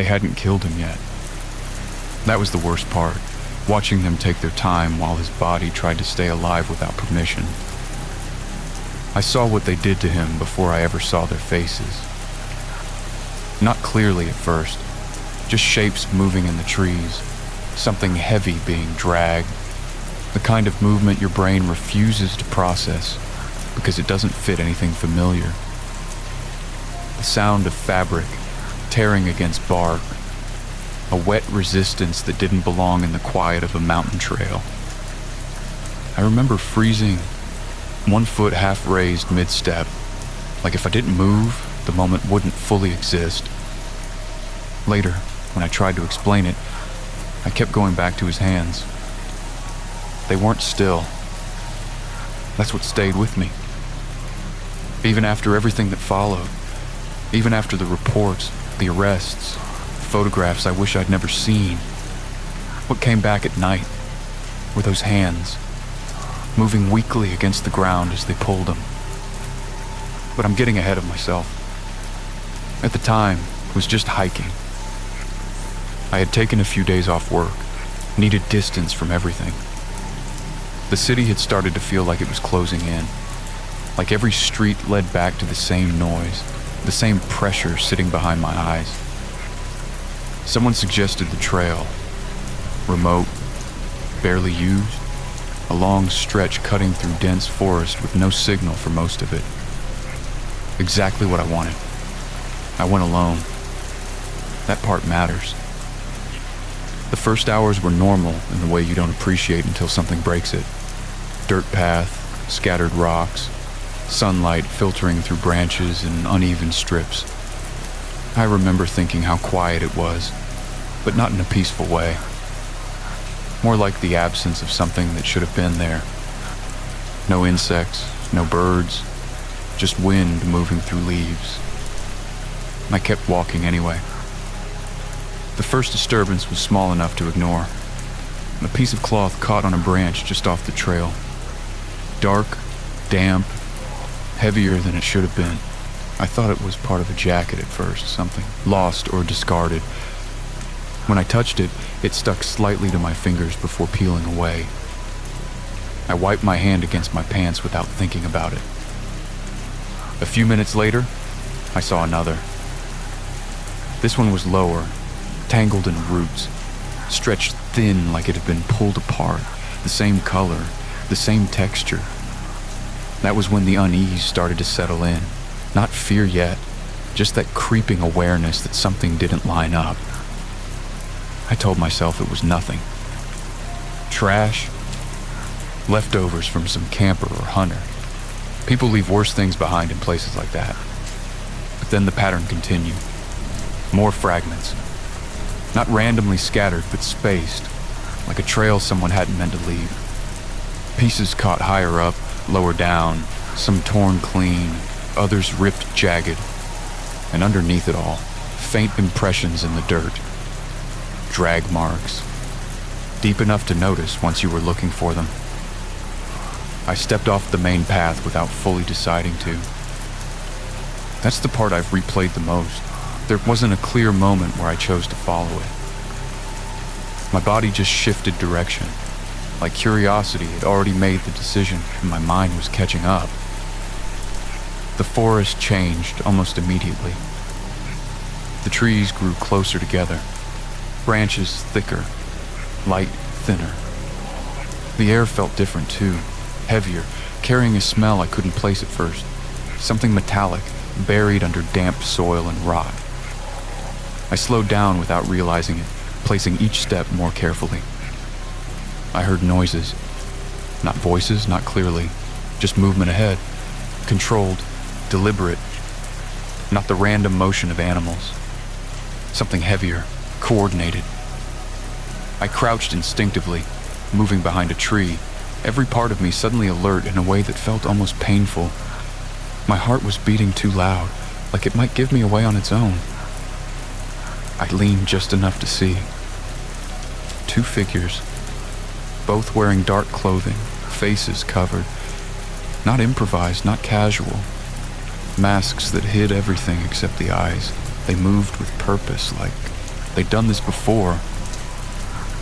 They hadn't killed him yet. That was the worst part, watching them take their time while his body tried to stay alive without permission. I saw what they did to him before I ever saw their faces. Not clearly at first, just shapes moving in the trees, something heavy being dragged, the kind of movement your brain refuses to process because it doesn't fit anything familiar. The sound of fabric tearing against bark, a wet resistance that didn't belong in the quiet of a mountain trail. I remember freezing, 1 foot half raised mid-step, like if I didn't move, the moment wouldn't fully exist. Later, when I tried to explain it, I kept going back to his hands. They weren't still. That's what stayed with me. Even after everything that followed, even after the reports, the arrests, photographs I wish I'd never seen, what came back at night were those hands, moving weakly against the ground as they pulled them. But I'm getting ahead of myself. At the time, it was just hiking. I had taken a few days off work, needed distance from everything. The city had started to feel like it was closing in, like every street led back to the same noise, the same pressure sitting behind my eyes. Someone suggested the trail, remote, barely used, a long stretch cutting through dense forest with no signal for most of it. Exactly what I wanted. I went alone. That part matters. The first hours were normal in the way you don't appreciate until something breaks it. Dirt path, scattered rocks, sunlight filtering through branches and uneven strips. I remember thinking how quiet it was, but not in a peaceful way. More like the absence of something that should have been there. No insects, no birds, just wind moving through leaves. I kept walking anyway. The first disturbance was small enough to ignore. A piece of cloth caught on a branch just off the trail. Dark, damp, heavier than it should have been. I thought it was part of a jacket at first, something lost or discarded. When I touched it, it stuck slightly to my fingers before peeling away. I wiped my hand against my pants without thinking about it. A few minutes later, I saw another. This one was lower, tangled in roots, stretched thin like it had been pulled apart, the same color, the same texture. That was when the unease started to settle in. Not fear yet, just that creeping awareness that something didn't line up. I told myself it was nothing. Trash? Leftovers from some camper or hunter. People leave worse things behind in places like that. But then the pattern continued. More fragments. Not randomly scattered, but spaced, like a trail someone hadn't meant to leave. Pieces caught higher up, lower down, some torn clean, others ripped jagged, and underneath it all, faint impressions in the dirt. Drag marks, deep enough to notice once you were looking for them. I stepped off the main path without fully deciding to. That's the part I've replayed the most. There wasn't a clear moment where I chose to follow it. My body just shifted direction, like curiosity had already made the decision and my mind was catching up. The forest changed almost immediately. The trees grew closer together, branches thicker, light thinner. The air felt different too, heavier, carrying a smell I couldn't place at first, something metallic, buried under damp soil and rot. I slowed down without realizing it, placing each step more carefully. I heard noises. Not voices, not clearly, just movement ahead. Controlled, deliberate. Not the random motion of animals. Something heavier, coordinated. I crouched instinctively, moving behind a tree, every part of me suddenly alert in a way that felt almost painful. My heart was beating too loud, like it might give me away on its own. I leaned just enough to see. 2 figures, both wearing dark clothing, faces covered. Not improvised, not casual. Masks that hid everything except the eyes. They moved with purpose, like They'd done this before.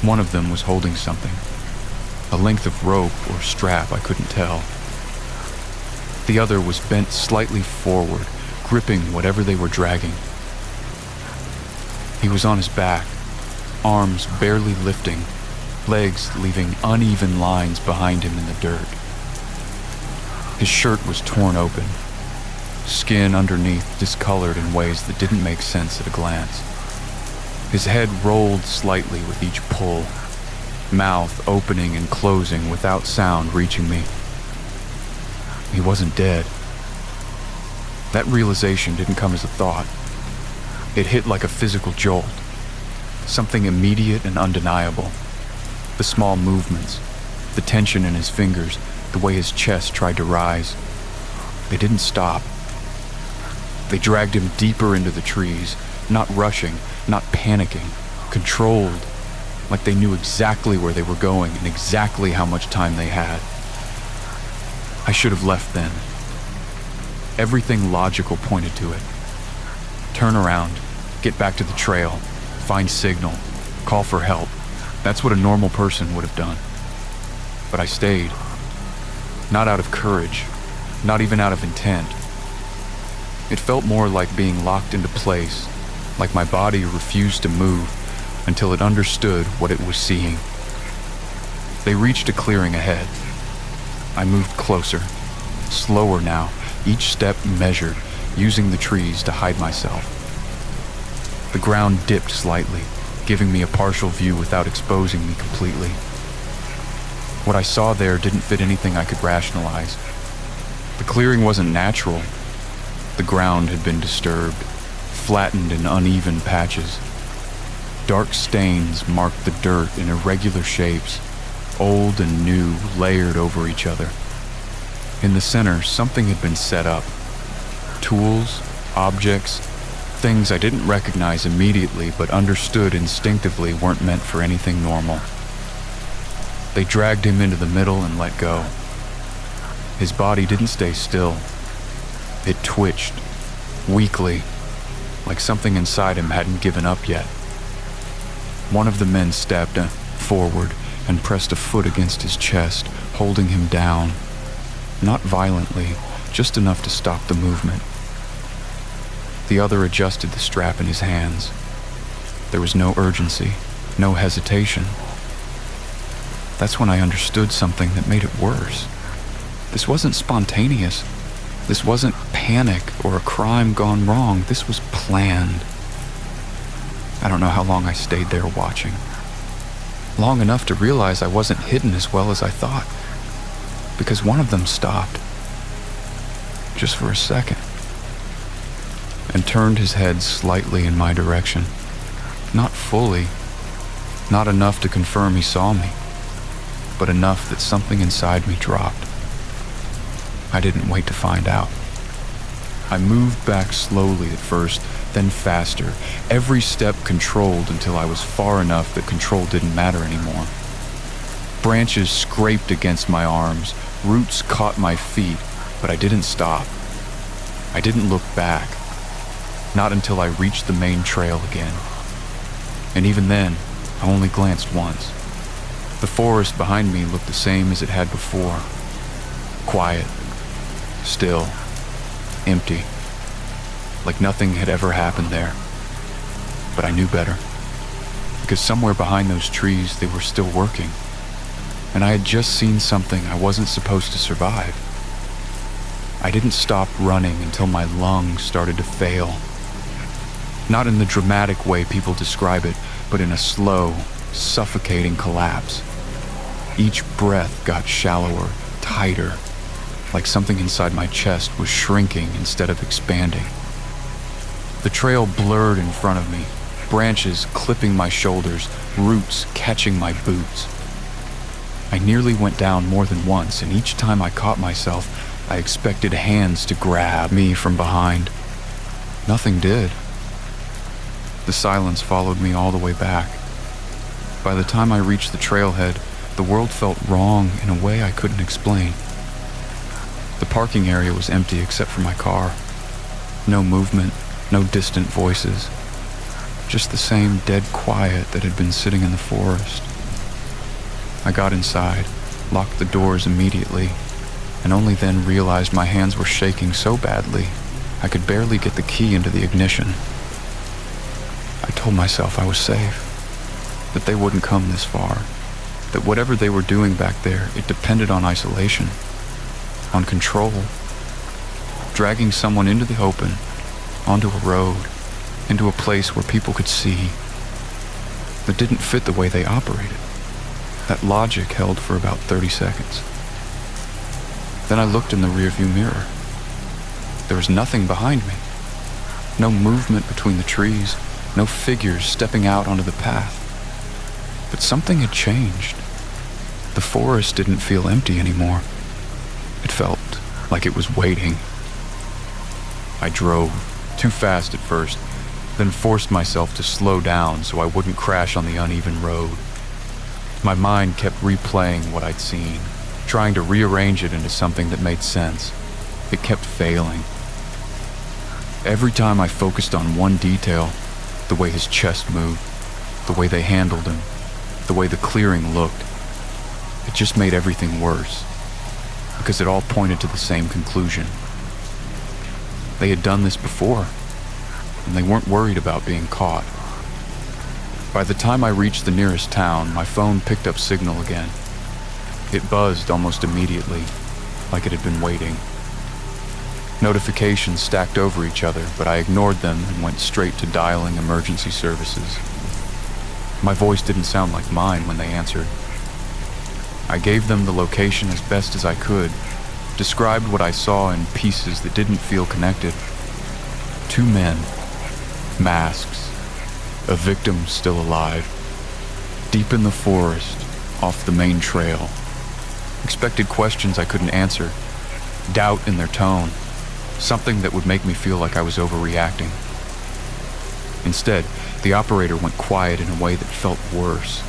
One of them was holding something. A length of rope or strap, I couldn't tell. The other was bent slightly forward, gripping whatever they were dragging. He was on his back, arms barely lifting, legs leaving uneven lines behind him in the dirt. His shirt was torn open, skin underneath discolored in ways that didn't make sense at a glance. His head rolled slightly with each pull, mouth opening and closing without sound reaching me. He wasn't dead. That realization didn't come as a thought. It hit like a physical jolt, something immediate and undeniable. The small movements, the tension in his fingers, the way his chest tried to rise. They didn't stop. They dragged him deeper into the trees, not rushing, not panicking, controlled, like they knew exactly where they were going and exactly how much time they had. I should have left then. Everything logical pointed to it. Turn around, get back to the trail, find signal, call for help. That's what a normal person would have done. But I stayed. Not out of courage, not even out of intent. It felt more like being locked into place, like my body refused to move until it understood what it was seeing. They reached a clearing ahead. I moved closer, slower now, each step measured, using the trees to hide myself. The ground dipped slightly, giving me a partial view without exposing me completely. What I saw there didn't fit anything I could rationalize. The clearing wasn't natural. The ground had been disturbed, flattened in uneven patches. Dark stains marked the dirt in irregular shapes, old and new layered over each other. In the center, something had been set up. Tools, objects, things I didn't recognize immediately but understood instinctively weren't meant for anything normal. They dragged him into the middle and let go. His body didn't stay still. It twitched, weakly, like something inside him hadn't given up yet. One of the men stepped forward and pressed a foot against his chest, holding him down. Not violently, just enough to stop the movement. The other adjusted the strap in his hands. There was no urgency, no hesitation. That's when I understood something that made it worse. This wasn't spontaneous. This wasn't panic or a crime gone wrong. This was planned. I don't know how long I stayed there watching. Long enough to realize I wasn't hidden as well as I thought. Because one of them stopped. Just for a second. And turned his head slightly in my direction. Not fully. Not enough to confirm he saw me. But enough that something inside me dropped. I didn't wait to find out. I moved back slowly at first, then faster, every step controlled until I was far enough that control didn't matter anymore. Branches scraped against my arms, roots caught my feet, but I didn't stop. I didn't look back, not until I reached the main trail again. And even then, I only glanced once. The forest behind me looked the same as it had before. Quiet, still, empty, like nothing had ever happened there. But I knew better, because somewhere behind those trees they were still working, and I had just seen something I wasn't supposed to survive. I didn't stop running until my lungs started to fail. Not in the dramatic way people describe it, but in a slow, suffocating collapse. Each breath got shallower, tighter, like something inside my chest was shrinking instead of expanding. The trail blurred in front of me, branches clipping my shoulders, roots catching my boots. I nearly went down more than once, and each time I caught myself, I expected hands to grab me from behind. Nothing did. The silence followed me all the way back. By the time I reached the trailhead, the world felt wrong in a way I couldn't explain. The parking area was empty except for my car. No movement, no distant voices. just the same dead quiet that had been sitting in the forest. I got inside, locked the doors immediately, and only then realized my hands were shaking so badly I could barely get the key into the ignition. I told myself I was safe, that they wouldn't come this far, that whatever they were doing back there, it depended on isolation, on control, dragging someone into the open, onto a road, into a place where people could see, that didn't fit the way they operated. That logic held for about 30 seconds. Then I looked in the rearview mirror. There was nothing behind me. No movement between the trees, no figures stepping out onto the path. But something had changed. The forest didn't feel empty anymore. It felt like it was waiting. I drove, too fast at first, then forced myself to slow down so I wouldn't crash on the uneven road. My mind kept replaying what I'd seen, trying to rearrange it into something that made sense. It kept failing. Every time I focused on one detail, the way his chest moved, the way they handled him, the way the clearing looked, it just made everything worse, because it all pointed to the same conclusion. They had done this before, and they weren't worried about being caught. By the time I reached the nearest town, my phone picked up signal again. It buzzed almost immediately, like it had been waiting. Notifications stacked over each other, but I ignored them and went straight to dialing emergency services. My voice didn't sound like mine when they answered. I gave them the location as best as I could, described what I saw in pieces that didn't feel connected. 2 men, masks, a victim still alive, deep in the forest, off the main trail. Expected questions I couldn't answer, doubt in their tone, something that would make me feel like I was overreacting. Instead, the operator went quiet in a way that felt worse.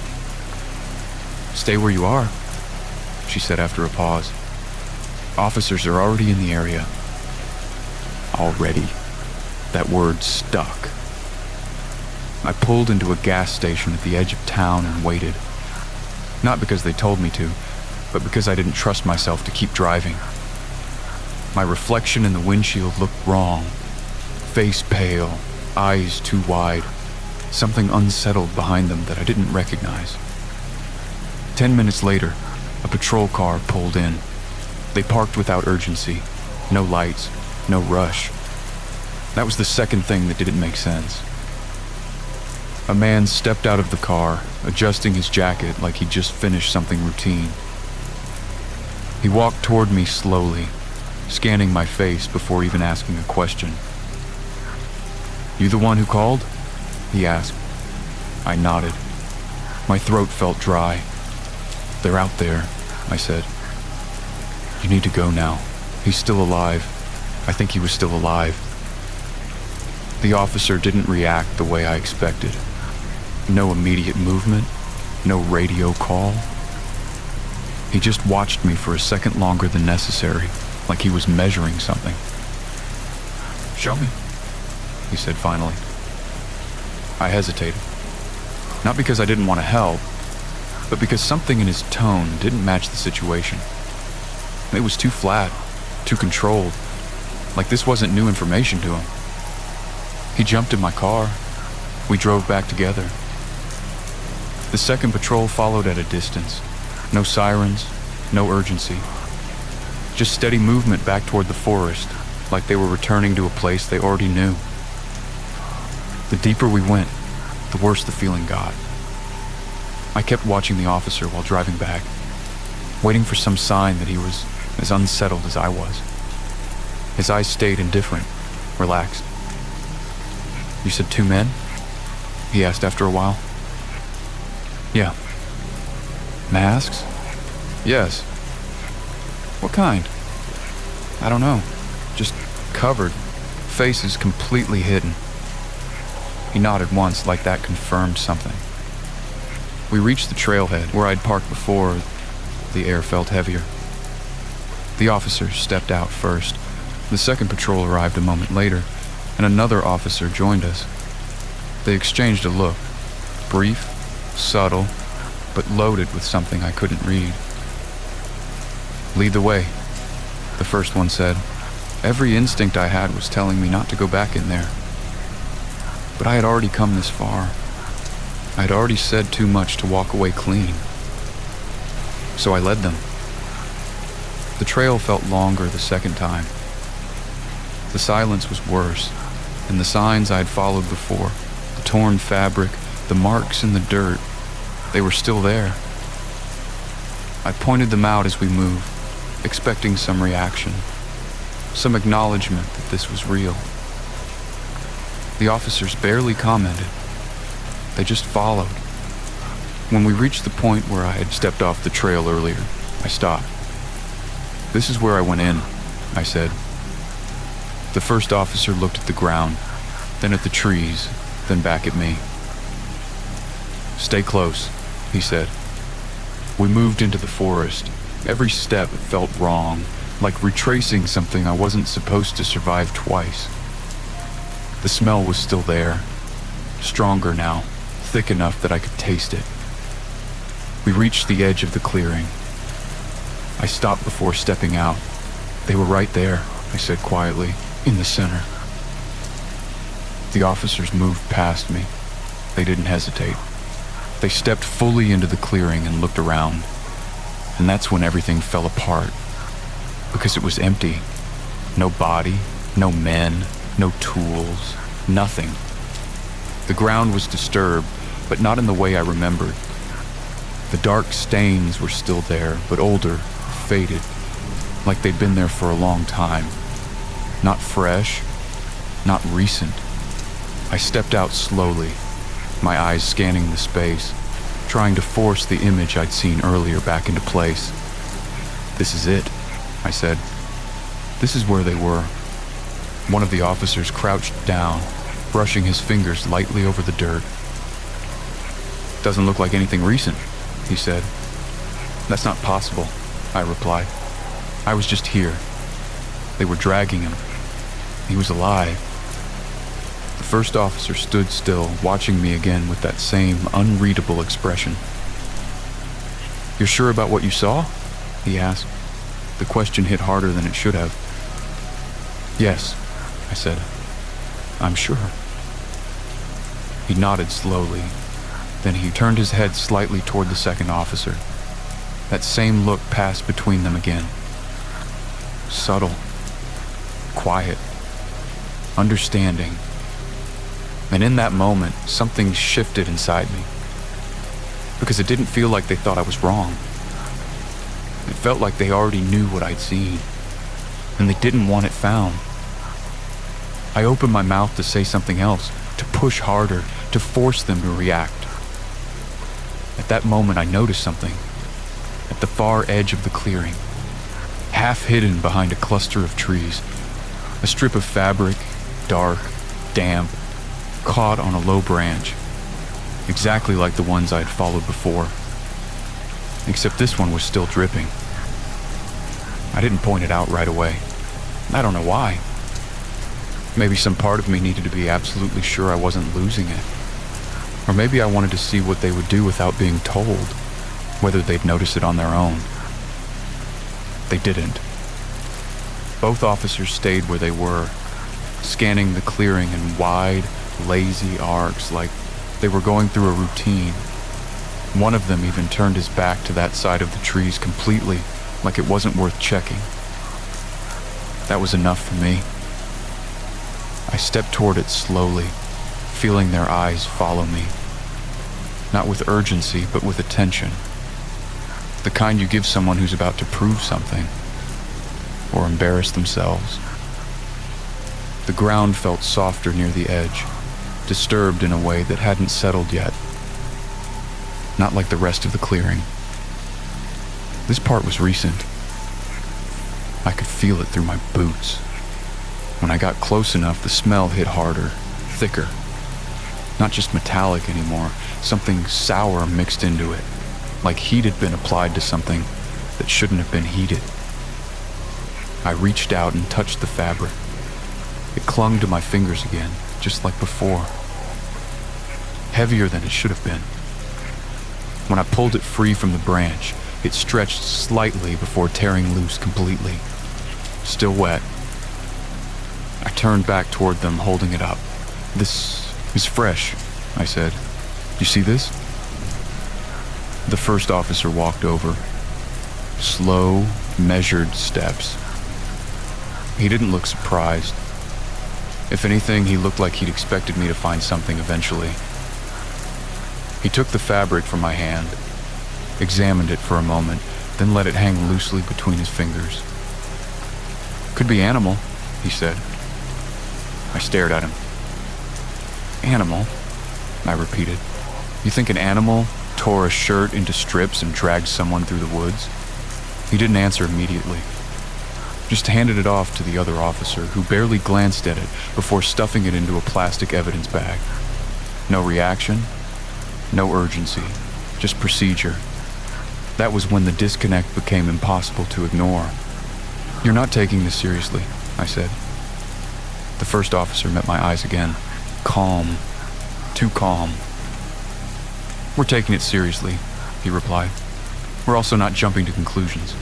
"Stay where you are," she said after a pause. "Officers are already in the area." Already. That word stuck. I pulled into a gas station at the edge of town and waited. Not because they told me to, but because I didn't trust myself to keep driving. My reflection in the windshield looked wrong. Face pale, eyes too wide, something unsettled behind them that I didn't recognize. 10 minutes later, a patrol car pulled in. They parked without urgency. No lights, no rush. That was the second thing that didn't make sense. A man stepped out of the car, adjusting his jacket like he'd just finished something routine. He walked toward me slowly, scanning my face before even asking a question. "You the one who called?" he asked. I nodded. My throat felt dry. "They're out there," I said. "You need to go now. He's still alive. I think he was still alive." The officer didn't react the way I expected. No immediate movement, no radio call. He just watched me for a second longer than necessary, like he was measuring something. "Show me," he said finally. I hesitated. Not because I didn't want to help, but because something in his tone didn't match the situation. It was too flat, too controlled, like this wasn't new information to him. He jumped in my car. We drove back together. The second patrol followed at a distance. No sirens, no urgency. Just steady movement back toward the forest, like they were returning to a place they already knew. The deeper we went, the worse the feeling got. I kept watching the officer while driving back, waiting for some sign that he was as unsettled as I was. His eyes stayed indifferent, relaxed. "You said 2 men?" he asked after a while. "Yeah." "Masks?" "Yes." "What kind?" "I don't know. Just covered. Faces completely hidden." He nodded once, like that confirmed something. We reached the trailhead where I'd parked before. The air felt heavier. The officers stepped out first. The second patrol arrived a moment later, and another officer joined us. They exchanged a look, brief, subtle, but loaded with something I couldn't read. "Lead the way," the first one said. Every instinct I had was telling me not to go back in there. But I had already come this far. I had already said too much to walk away clean. So I led them. The trail felt longer the second time. The silence was worse, and the signs I had followed before, the torn fabric, the marks in the dirt, they were still there. I pointed them out as we moved, expecting some reaction, some acknowledgement that this was real. The officers barely commented. They just followed. When we reached the point where I had stepped off the trail earlier, I stopped. "This is where I went in," I said. The first officer looked at the ground, then at the trees, then back at me. "Stay close," he said. We moved into the forest. Every step felt wrong, like retracing something I wasn't supposed to survive twice. The smell was still there, stronger now, thick enough that I could taste it. We reached the edge of the clearing. I stopped before stepping out. "They were right there," I said quietly, "in the center." The officers moved past me. They didn't hesitate. They stepped fully into the clearing and looked around. And that's when everything fell apart. Because it was empty. No body, no men, no tools, nothing. The ground was disturbed, but not in the way I remembered. The dark stains were still there, but older, faded, like they'd been there for a long time. Not fresh, not recent. I stepped out slowly, my eyes scanning the space, trying to force the image I'd seen earlier back into place. "This is it," I said. "This is where they were." One of the officers crouched down, brushing his fingers lightly over the dirt. "Doesn't look like anything recent," he said. "That's not possible," I replied. "I was just here. They were dragging him. He was alive." The first officer stood still, watching me again with that same unreadable expression. "You're sure about what you saw?" he asked. The question hit harder than it should have. "Yes," I said. "I'm sure." He nodded slowly. Then he turned his head slightly toward the second officer. That same look passed between them again. Subtle, quiet, understanding. And in that moment, something shifted inside me. Because it didn't feel like they thought I was wrong. It felt like they already knew what I'd seen, and they didn't want it found. I opened my mouth to say something else, to push harder, to force them to react. At that moment, I noticed something. At the far edge of the clearing, half hidden behind a cluster of trees, a strip of fabric, dark, damp, caught on a low branch, exactly like the ones I'd followed before. Except this one was still dripping. I didn't point it out right away. I don't know why. Maybe some part of me needed to be absolutely sure I wasn't losing it. Or maybe I wanted to see what they would do without being told, whether they'd notice it on their own. They didn't. Both officers stayed where they were, scanning the clearing in wide, lazy arcs like they were going through a routine. One of them even turned his back to that side of the trees completely, like it wasn't worth checking. That was enough for me. I stepped toward it slowly, feeling their eyes follow me. Not with urgency, but with attention. The kind you give someone who's about to prove something, or embarrass themselves. The ground felt softer near the edge, disturbed in a way that hadn't settled yet. Not like the rest of the clearing. This part was recent. I could feel it through my boots. When I got close enough, the smell hit harder, thicker. Not just metallic anymore, something sour mixed into it, like heat had been applied to something that shouldn't have been heated. I reached out and touched the fabric. It clung to my fingers again, just like before. heavier than it should have been. When I pulled it free from the branch, it stretched slightly before tearing loose completely. Still wet. I turned back toward them, holding it up. "This is fresh," I said. "You see this?" The first officer walked over. Slow, measured steps. He didn't look surprised. If anything, he looked like he'd expected me to find something eventually. He took the fabric from my hand, examined it for a moment, then let it hang loosely between his fingers. "Could be animal," he said. I stared at him. "Animal?" I repeated. "You think an animal tore a shirt into strips and dragged someone through the woods?" He didn't answer immediately. Just handed it off to the other officer, who barely glanced at it before stuffing it into a plastic evidence bag. No reaction, no urgency, just procedure. That was when the disconnect became impossible to ignore. "You're not taking this seriously," I said. The first officer met my eyes again. Calm. Too calm. "We're taking it seriously," he replied. "We're also not jumping to conclusions."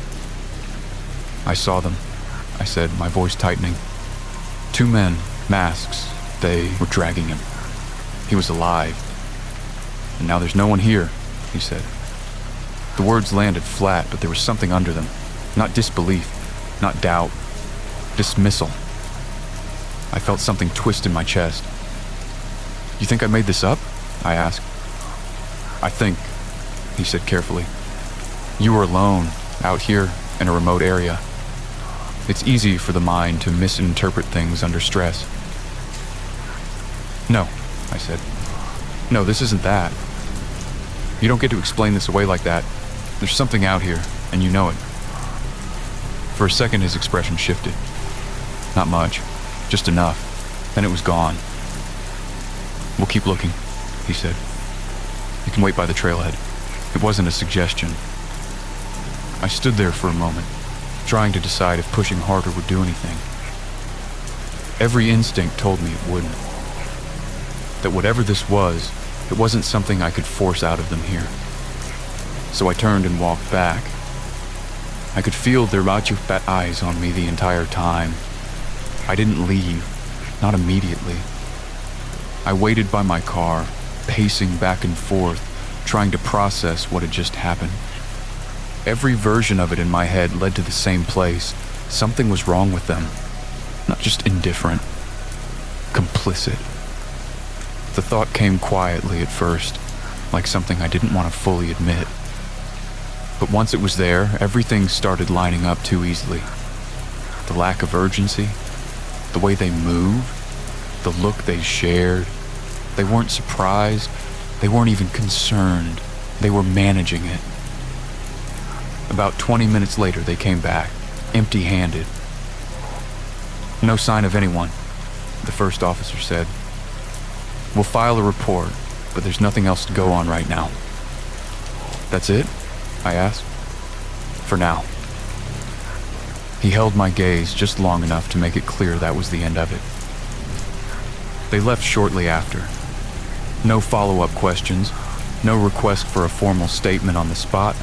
"I saw them," I said, my voice tightening. "Two men, masks. They were dragging him. He was alive. And now there's no one here," he said. The words landed flat, but there was something under them. Not disbelief, not doubt. Dismissal. I felt something twist in my chest. "You think I made this up?" I asked. "I think," he said carefully. "You were alone, out here in a remote area. It's easy for the mind to misinterpret things under stress." "No," I said. "No, this isn't that. You don't get to explain this away like that. There's something out here, and you know it." For a second, his expression shifted. Not much, just enough. Then it was gone. "We'll keep looking," he said. "You can wait by the trailhead." It wasn't a suggestion. I stood there for a moment, trying to decide if pushing harder would do anything. Every instinct told me it wouldn't. That whatever this was, it wasn't something I could force out of them here. So I turned and walked back. I could feel their macho-fat eyes on me the entire time. I didn't leave, not immediately. I waited by my car, pacing back and forth, trying to process what had just happened. Every version of it in my head led to the same place. Something was wrong with them. Not just indifferent. Complicit. The thought came quietly at first, like something I didn't want to fully admit. But once it was there, everything started lining up too easily. The lack of urgency, the way they moved, the look they shared. They weren't surprised. They weren't even concerned. They were managing it. About 20 minutes later, they came back, empty-handed. "No sign of anyone," the first officer said. "We'll file a report, but there's nothing else to go on right now." "That's it?" I asked. "For now." He held my gaze just long enough to make it clear that was the end of it. They left shortly after. No follow-up questions, no request for a formal statement on the spot,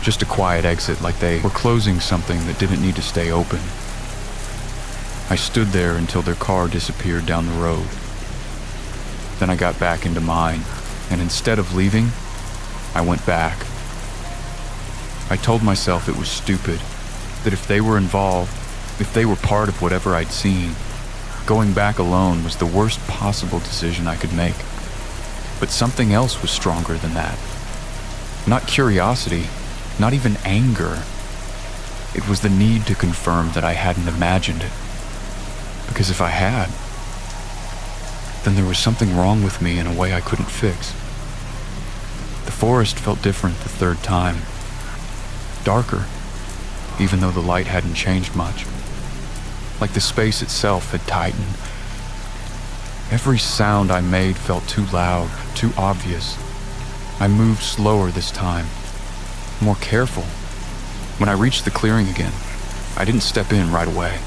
just a quiet exit like they were closing something that didn't need to stay open. I stood there until their car disappeared down the road. Then I got back into mine, and instead of leaving, I went back. I told myself it was stupid, that if they were involved, if they were part of whatever I'd seen, going back alone was the worst possible decision I could make. But something else was stronger than that. Not curiosity, not even anger. It was the need to confirm that I hadn't imagined it. Because if I had, then there was something wrong with me in a way I couldn't fix. The forest felt different the third time. Darker, even though the light hadn't changed much. Like the space itself had tightened. Every sound I made felt too loud, too obvious. I moved slower this time, more careful. When I reached the clearing again, I didn't step in right away.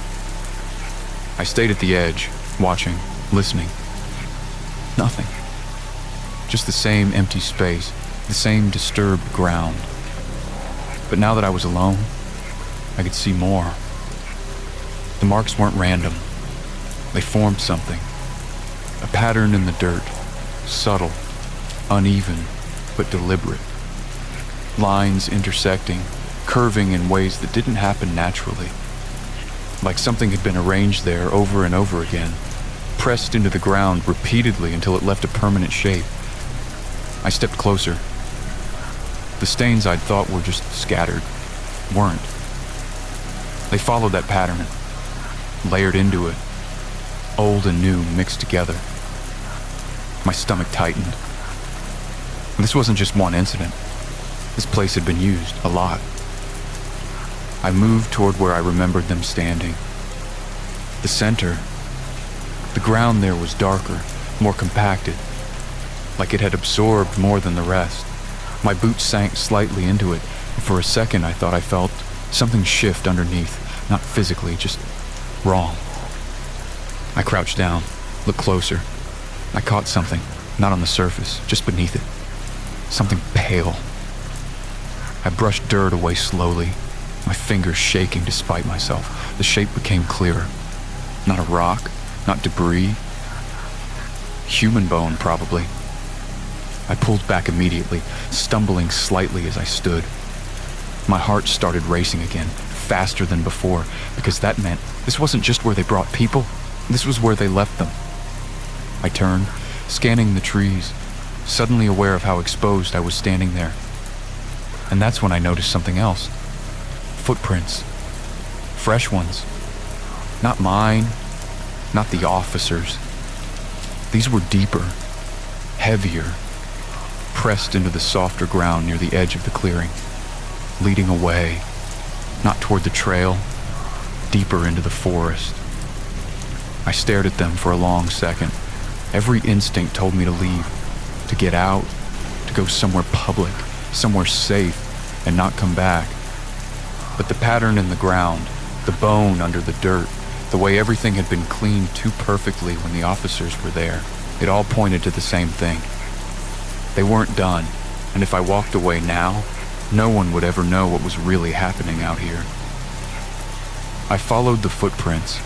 I stayed at the edge, watching, listening. Nothing. Just the same empty space, the same disturbed ground. But now that I was alone, I could see more. The marks weren't random. They formed something. A pattern in the dirt, subtle, uneven, but deliberate. Lines intersecting, curving in ways that didn't happen naturally. Like something had been arranged there over and over again, pressed into the ground repeatedly until it left a permanent shape. I stepped closer. The stains I'd thought were just scattered weren't. They followed that pattern, layered into it, old and new mixed together. My stomach tightened. This wasn't just one incident. This place had been used a lot. I moved toward where I remembered them standing. The center, the ground there was darker, more compacted, like it had absorbed more than the rest. My boots sank slightly into it, and for a second I thought I felt something shift underneath, not physically, just wrong. I crouched down, looked closer. I caught something, not on the surface, just beneath it. Something pale. I brushed dirt away slowly, my fingers shaking despite myself. The shape became clearer. Not a rock, not debris. Human bone, probably. I pulled back immediately, stumbling slightly as I stood. My heart started racing again, faster than before, because that meant this wasn't just where they brought people, this was where they left them. I turned, scanning the trees, suddenly aware of how exposed I was standing there. And that's when I noticed something else. Footprints. Fresh ones. Not mine, not the officers. These were deeper, heavier, pressed into the softer ground near the edge of the clearing, leading away, not toward the trail, deeper into the forest. I stared at them for a long second. Every instinct told me to leave, to get out, to go somewhere public, somewhere safe, and not come back. But the pattern in the ground, the bone under the dirt, the way everything had been cleaned too perfectly when the officers were there, it all pointed to the same thing. They weren't done, and if I walked away now, no one would ever know what was really happening out here. I followed the footprints.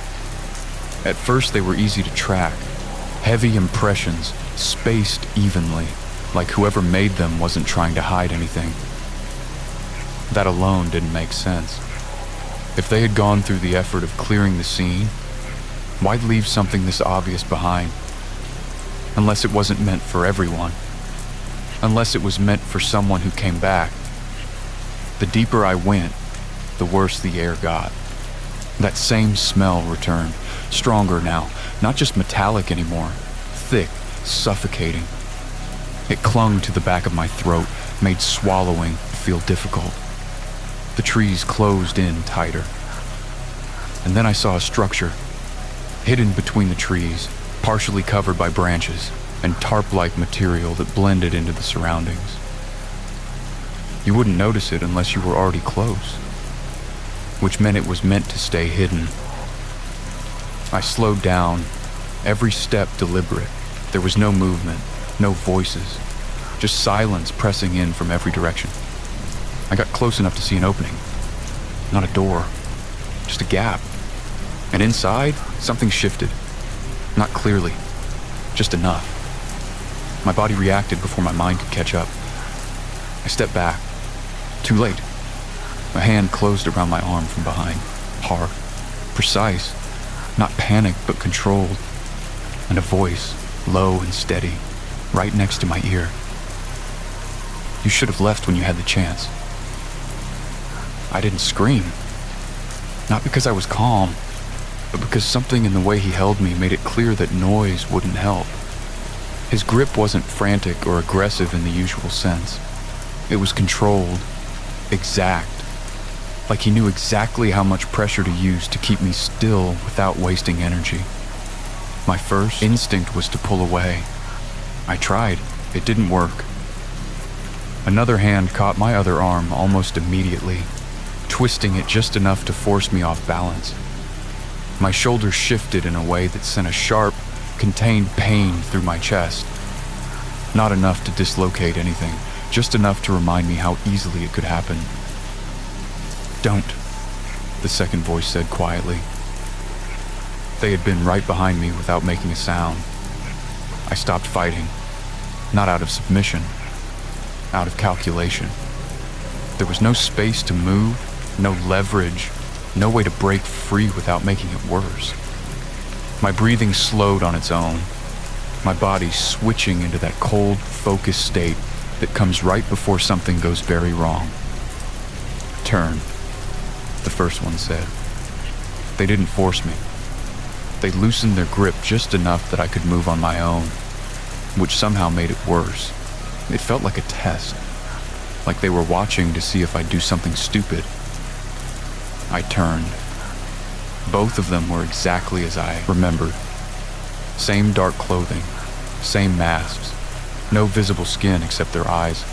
At first they were easy to track, heavy impressions, spaced evenly, like whoever made them wasn't trying to hide anything. That alone didn't make sense. If they had gone through the effort of clearing the scene, why'd leave something this obvious behind? Unless it wasn't meant for everyone. Unless it was meant for someone who came back. The deeper I went, the worse the air got. That same smell returned, stronger now, not just metallic anymore, thick, suffocating. It clung to the back of my throat, made swallowing feel difficult. The trees closed in tighter. And then I saw a structure, hidden between the trees, partially covered by branches and tarp-like material that blended into the surroundings. You wouldn't notice it unless you were already close, which meant it was meant to stay hidden. I slowed down, every step deliberate. There was no movement, no voices, just silence pressing in from every direction. I got close enough to see an opening. Not a door, just a gap. And inside, something shifted. Not clearly, just enough. My body reacted before my mind could catch up. I stepped back. Too late. A hand closed around my arm from behind. Hard, precise, not panicked but controlled. And a voice, low and steady, right next to my ear. You should have left when you had the chance. I didn't scream. Not because I was calm, but because something in the way he held me made it clear that noise wouldn't help. His grip wasn't frantic or aggressive in the usual sense. It was controlled, exact, like he knew exactly how much pressure to use to keep me still without wasting energy. My first instinct was to pull away. I tried. It didn't work. Another hand caught my other arm almost immediately, twisting it just enough to force me off balance. My shoulders shifted in a way that sent a sharp, contained pain through my chest. Not enough to dislocate anything, just enough to remind me how easily it could happen. "Don't," the second voice said quietly. They had been right behind me without making a sound. I stopped fighting, not out of submission, out of calculation. There was no space to move, no leverage, no way to break free without making it worse. My breathing slowed on its own, my body switching into that cold, focused state that comes right before something goes very wrong. "Turn," the first one said. They didn't force me. They loosened their grip just enough that I could move on my own, which somehow made it worse. It felt like a test, like they were watching to see if I'd do something stupid. I turned. Both of them were exactly as I remembered. Same dark clothing, same masks, no visible skin except their eyes,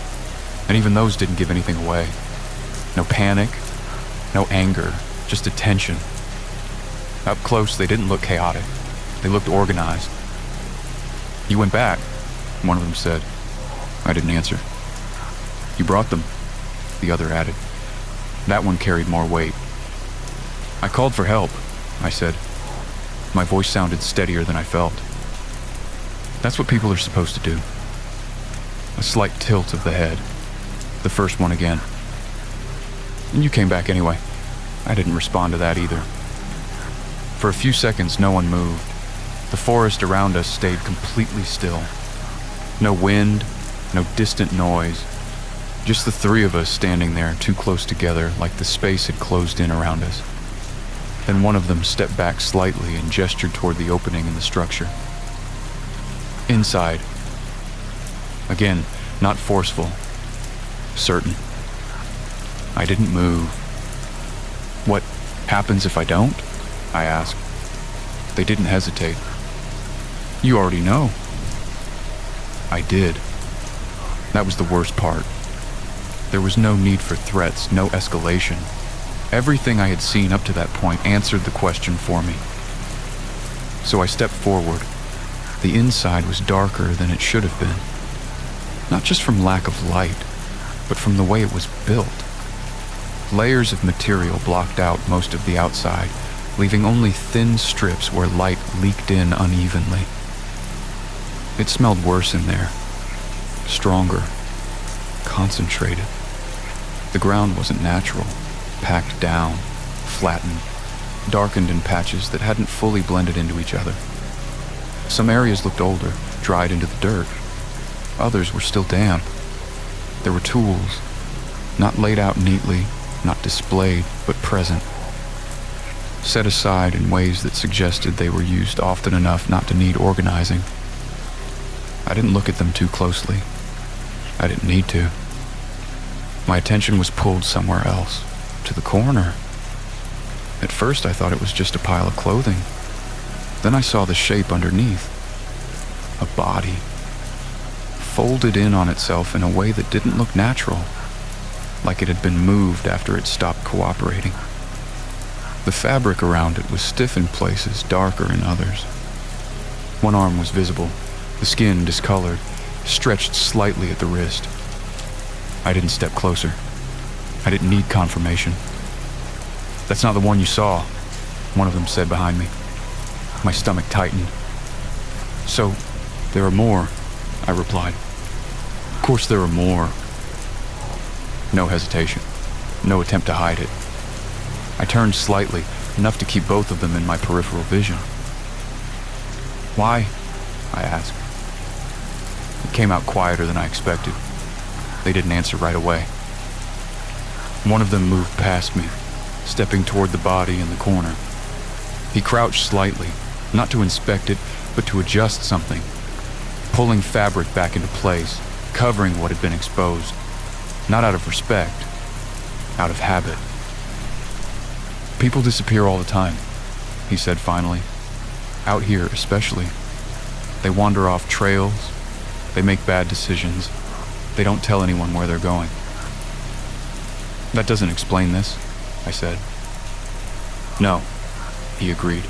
and even those didn't give anything away. No panic, no anger, just attention. Up close, they didn't look chaotic. They looked organized. "You went back," one of them said. I didn't answer. "You brought them," the other added. That one carried more weight. "I called for help," I said. My voice sounded steadier than I felt. "That's what people are supposed to do." A slight tilt of the head. The first one again. "And you came back anyway." I didn't respond to that either. For a few seconds, no one moved. The forest around us stayed completely still. No wind, no distant noise. Just the three of us standing there, too close together, like the space had closed in around us. Then one of them stepped back slightly and gestured toward the opening in the structure. "Inside." Again, not forceful. Certain. I didn't move. "What happens if I don't?" I asked. They didn't hesitate. "You already know." I did. That was the worst part. There was no need for threats, no escalation. Everything I had seen up to that point answered the question for me. So I stepped forward. The inside was darker than it should have been. Not just from lack of light, but from the way it was built. Layers of material blocked out most of the outside, leaving only thin strips where light leaked in unevenly. It smelled worse in there. Stronger. Concentrated. The ground wasn't natural. Packed down. Flattened. Darkened in patches that hadn't fully blended into each other. Some areas looked older, dried into the dirt. Others were still damp. There were tools, not laid out neatly, not displayed, but present. Set aside in ways that suggested they were used often enough not to need organizing. I didn't look at them too closely. I didn't need to. My attention was pulled somewhere else, to the corner. At first I thought it was just a pile of clothing. Then I saw the shape underneath. A body. Folded in on itself in a way that didn't look natural, like it had been moved after it stopped cooperating. The fabric around it was stiff in places, darker in others. One arm was visible, the skin discolored, stretched slightly at the wrist. I didn't step closer. I didn't need confirmation. "That's not the one you saw," one of them said behind me. My stomach tightened. "So, there are more," I replied. "Of course there are more." No hesitation. No attempt to hide it. I turned slightly, enough to keep both of them in my peripheral vision. "Why?" I asked. It came out quieter than I expected. They didn't answer right away. One of them moved past me, stepping toward the body in the corner. He crouched slightly, not to inspect it, but to adjust something, pulling fabric back into place, covering what had been exposed. Not out of respect, out of habit. "People disappear all the time," he said finally. "Out here especially. They wander off trails. They make bad decisions. They don't tell anyone where they're going." "That doesn't explain this," I said. "No," he agreed.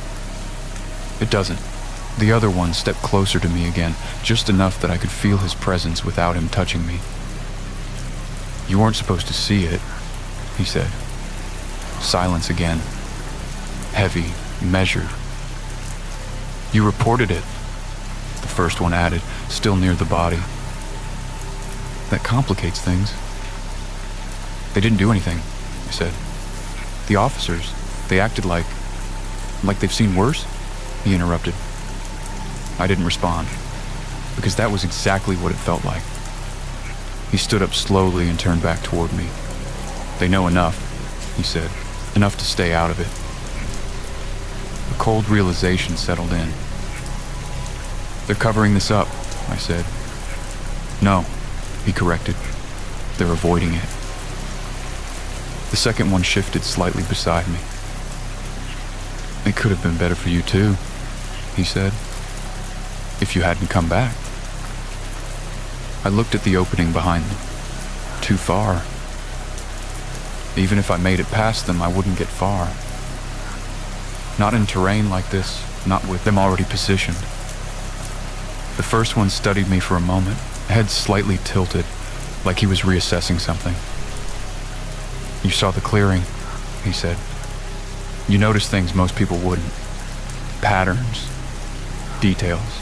"It doesn't. The other one stepped closer to me again, just enough that I could feel his presence without him touching me. "You weren't supposed to see it," he said. Silence again. Heavy, measured. "You reported it," the first one added, still near the body. "That complicates things." "They didn't do anything," I said. "The officers, they acted like they've seen worse?" he interrupted. I didn't respond, because that was exactly what it felt like. He stood up slowly and turned back toward me. "They know enough," he said, "enough to stay out of it." A cold realization settled in. "They're covering this up," I said. "No," he corrected. "They're avoiding it." The second one shifted slightly beside me. "It could have been better for you too," he said, "if you hadn't come back." I looked at the opening behind them. Too far. Even if I made it past them, I wouldn't get far. Not in terrain like this, not with them already positioned. The first one studied me for a moment, head slightly tilted, like he was reassessing something. "You saw the clearing," he said. "You noticed things most people wouldn't. Patterns, details.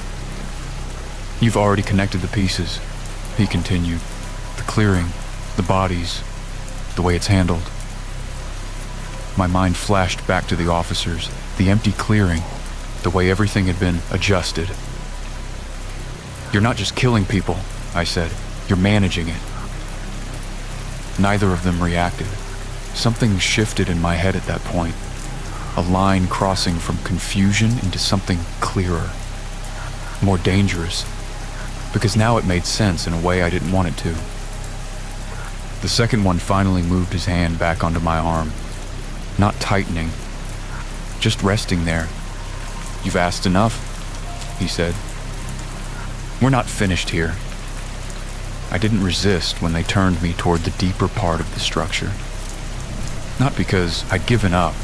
You've already connected the pieces," he continued. "The clearing, the bodies, the way it's handled." My mind flashed back to the officers, the empty clearing, the way everything had been adjusted. "You're not just killing people," I said. "You're managing it." Neither of them reacted. Something shifted in my head at that point. A line crossing from confusion into something clearer, more dangerous, because now it made sense in a way I didn't want it to. The second one finally moved his hand back onto my arm, not tightening, just resting there. "You've asked enough," he said. "We're not finished here." I didn't resist when they turned me toward the deeper part of the structure. Not because I'd given up,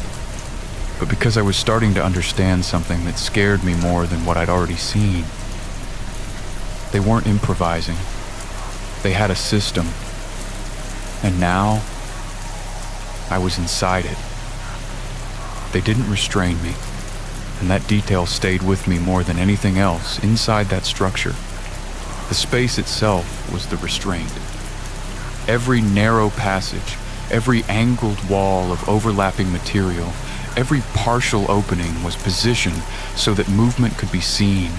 but because I was starting to understand something that scared me more than what I'd already seen. They weren't improvising. They had a system. And now, I was inside it. They didn't restrain me, and that detail stayed with me more than anything else inside that structure. The space itself was the restraint. Every narrow passage, every angled wall of overlapping material, every partial opening was positioned so that movement could be seen,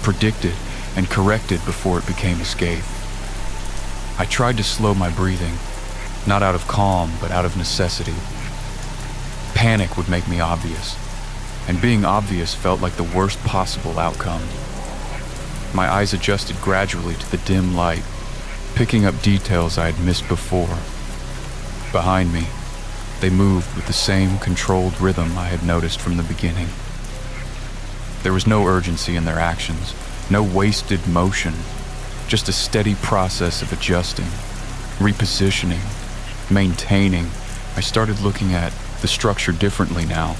predicted, and corrected before it became escape. I tried to slow my breathing, not out of calm, but out of necessity. Panic would make me obvious, and being obvious felt like the worst possible outcome. My eyes adjusted gradually to the dim light, picking up details I had missed before. Behind me, they moved with the same controlled rhythm I had noticed from the beginning. There was no urgency in their actions, no wasted motion, just a steady process of adjusting, repositioning, maintaining. I started looking at the structure differently now,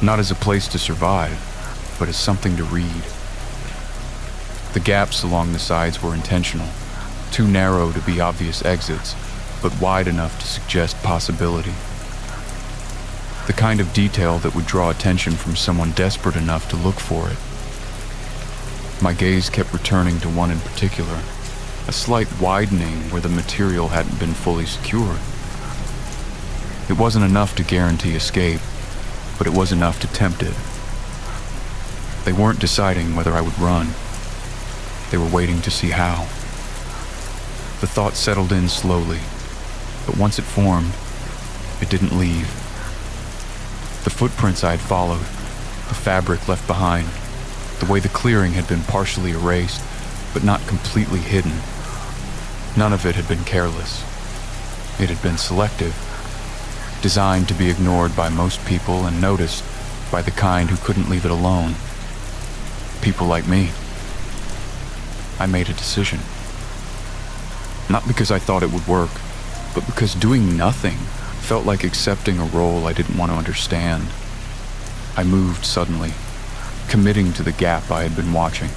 not as a place to survive, but as something to read. The gaps along the sides were intentional, too narrow to be obvious exits, but wide enough to suggest possibility. The kind of detail that would draw attention from someone desperate enough to look for it. My gaze kept returning to one in particular, a slight widening where the material hadn't been fully secured. It wasn't enough to guarantee escape, but it was enough to tempt it. They weren't deciding whether I would run. They were waiting to see how. The thought settled in slowly, but once it formed, it didn't leave. The footprints I had followed, the fabric left behind, the way the clearing had been partially erased, but not completely hidden. None of it had been careless. It had been selective, designed to be ignored by most people and noticed by the kind who couldn't leave it alone. People like me. I made a decision. Not because I thought it would work, but because doing nothing felt like accepting a role I didn't want to understand. I moved suddenly, committing to the gap I had been watching.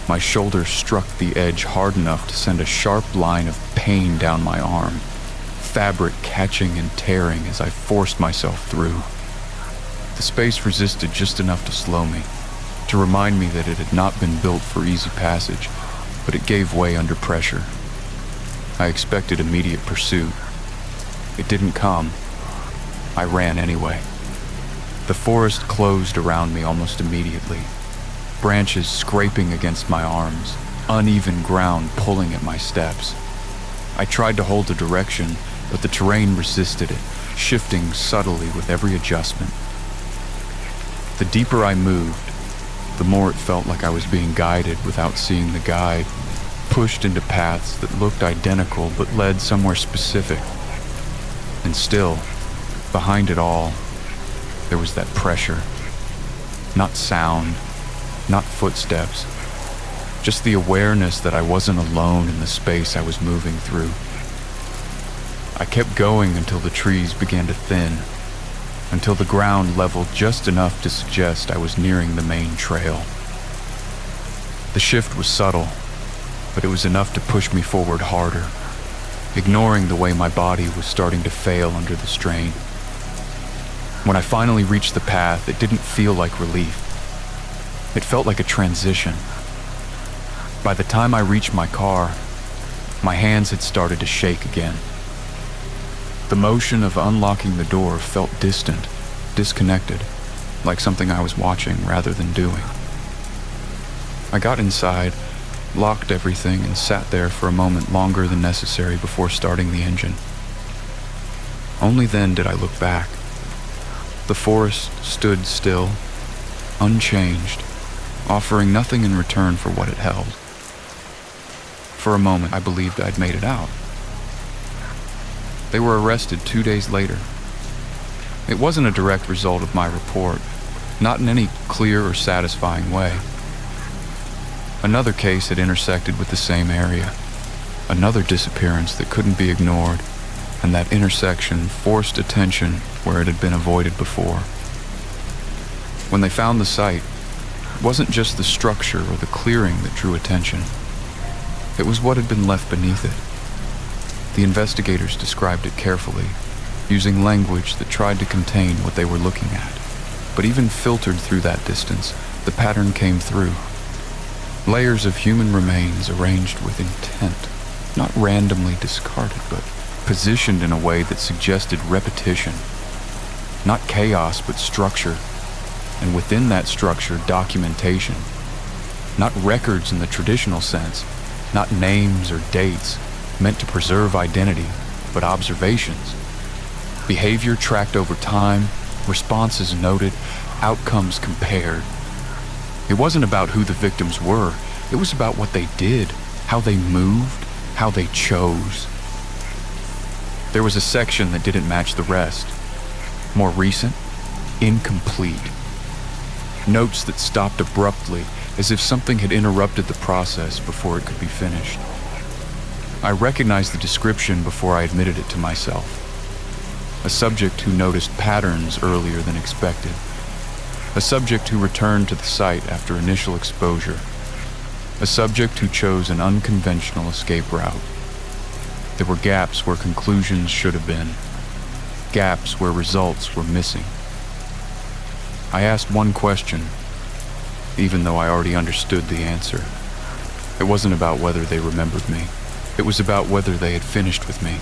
My shoulder struck the edge hard enough to send a sharp line of pain down my arm, fabric catching and tearing as I forced myself through. The space resisted just enough to slow me, to remind me that it had not been built for easy passage, but it gave way under pressure. I expected immediate pursuit. It didn't come. I ran anyway. The forest closed around me almost immediately, branches scraping against my arms, uneven ground pulling at my steps. I tried to hold a direction, but the terrain resisted it, shifting subtly with every adjustment. The deeper I moved, the more it felt like I was being guided without seeing the guide, pushed into paths that looked identical but led somewhere specific. And still, behind it all, there was that pressure. Not sound, not footsteps, just the awareness that I wasn't alone in the space I was moving through. I kept going until the trees began to thin, until the ground leveled just enough to suggest I was nearing the main trail. The shift was subtle, but it was enough to push me forward harder, ignoring the way my body was starting to fail under the strain. When I finally reached the path, it didn't feel like relief. It felt like a transition. By the time I reached my car, my hands had started to shake again. The motion of unlocking the door felt distant, disconnected, like something I was watching rather than doing. I got inside, locked everything, and sat there for a moment longer than necessary before starting the engine. Only then did I look back. The forest stood still, unchanged, offering nothing in return for what it held. For a moment, I believed I'd made it out. They were arrested 2 days later. It wasn't a direct result of my report, not in any clear or satisfying way. Another case had intersected with the same area, another disappearance that couldn't be ignored, and that intersection forced attention where it had been avoided before. When they found the site, it wasn't just the structure or the clearing that drew attention. It was what had been left beneath it. The investigators described it carefully, using language that tried to contain what they were looking at. But even filtered through that distance, the pattern came through. Layers of human remains arranged with intent, not randomly discarded, but positioned in a way that suggested repetition. Not chaos, but structure, and within that structure, documentation. Not records in the traditional sense, not names or dates meant to preserve identity, but observations. Behavior tracked over time, responses noted, outcomes compared. It wasn't about who the victims were, it was about what they did, how they moved, how they chose. There was a section that didn't match the rest. More recent, incomplete. Notes that stopped abruptly, as if something had interrupted the process before it could be finished. I recognized the description before I admitted it to myself. A subject who noticed patterns earlier than expected. A subject who returned to the site after initial exposure. A subject who chose an unconventional escape route. There were gaps where conclusions should have been. Gaps where results were missing. I asked one question, even though I already understood the answer. It wasn't about whether they remembered me. It was about whether they had finished with me.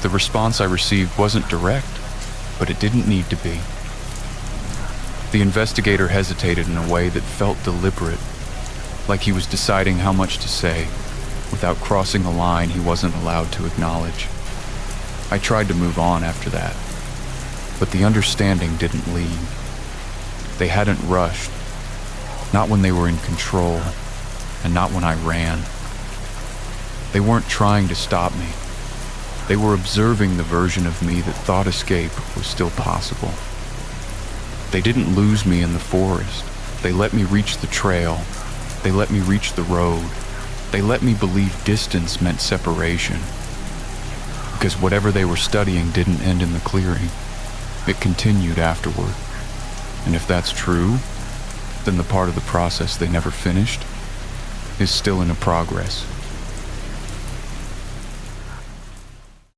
The response I received wasn't direct, but it didn't need to be. The investigator hesitated in a way that felt deliberate, like he was deciding how much to say, without crossing a line he wasn't allowed to acknowledge. I tried to move on after that, but the understanding didn't leave. They hadn't rushed, not when they were in control, and not when I ran. They weren't trying to stop me. They were observing the version of me that thought escape was still possible. They didn't lose me in the forest. They let me reach the trail. They let me reach the road. They let me believe distance meant separation. Because whatever they were studying didn't end in the clearing. It continued afterward. And if that's true, then the part of the process they never finished is still in a progress.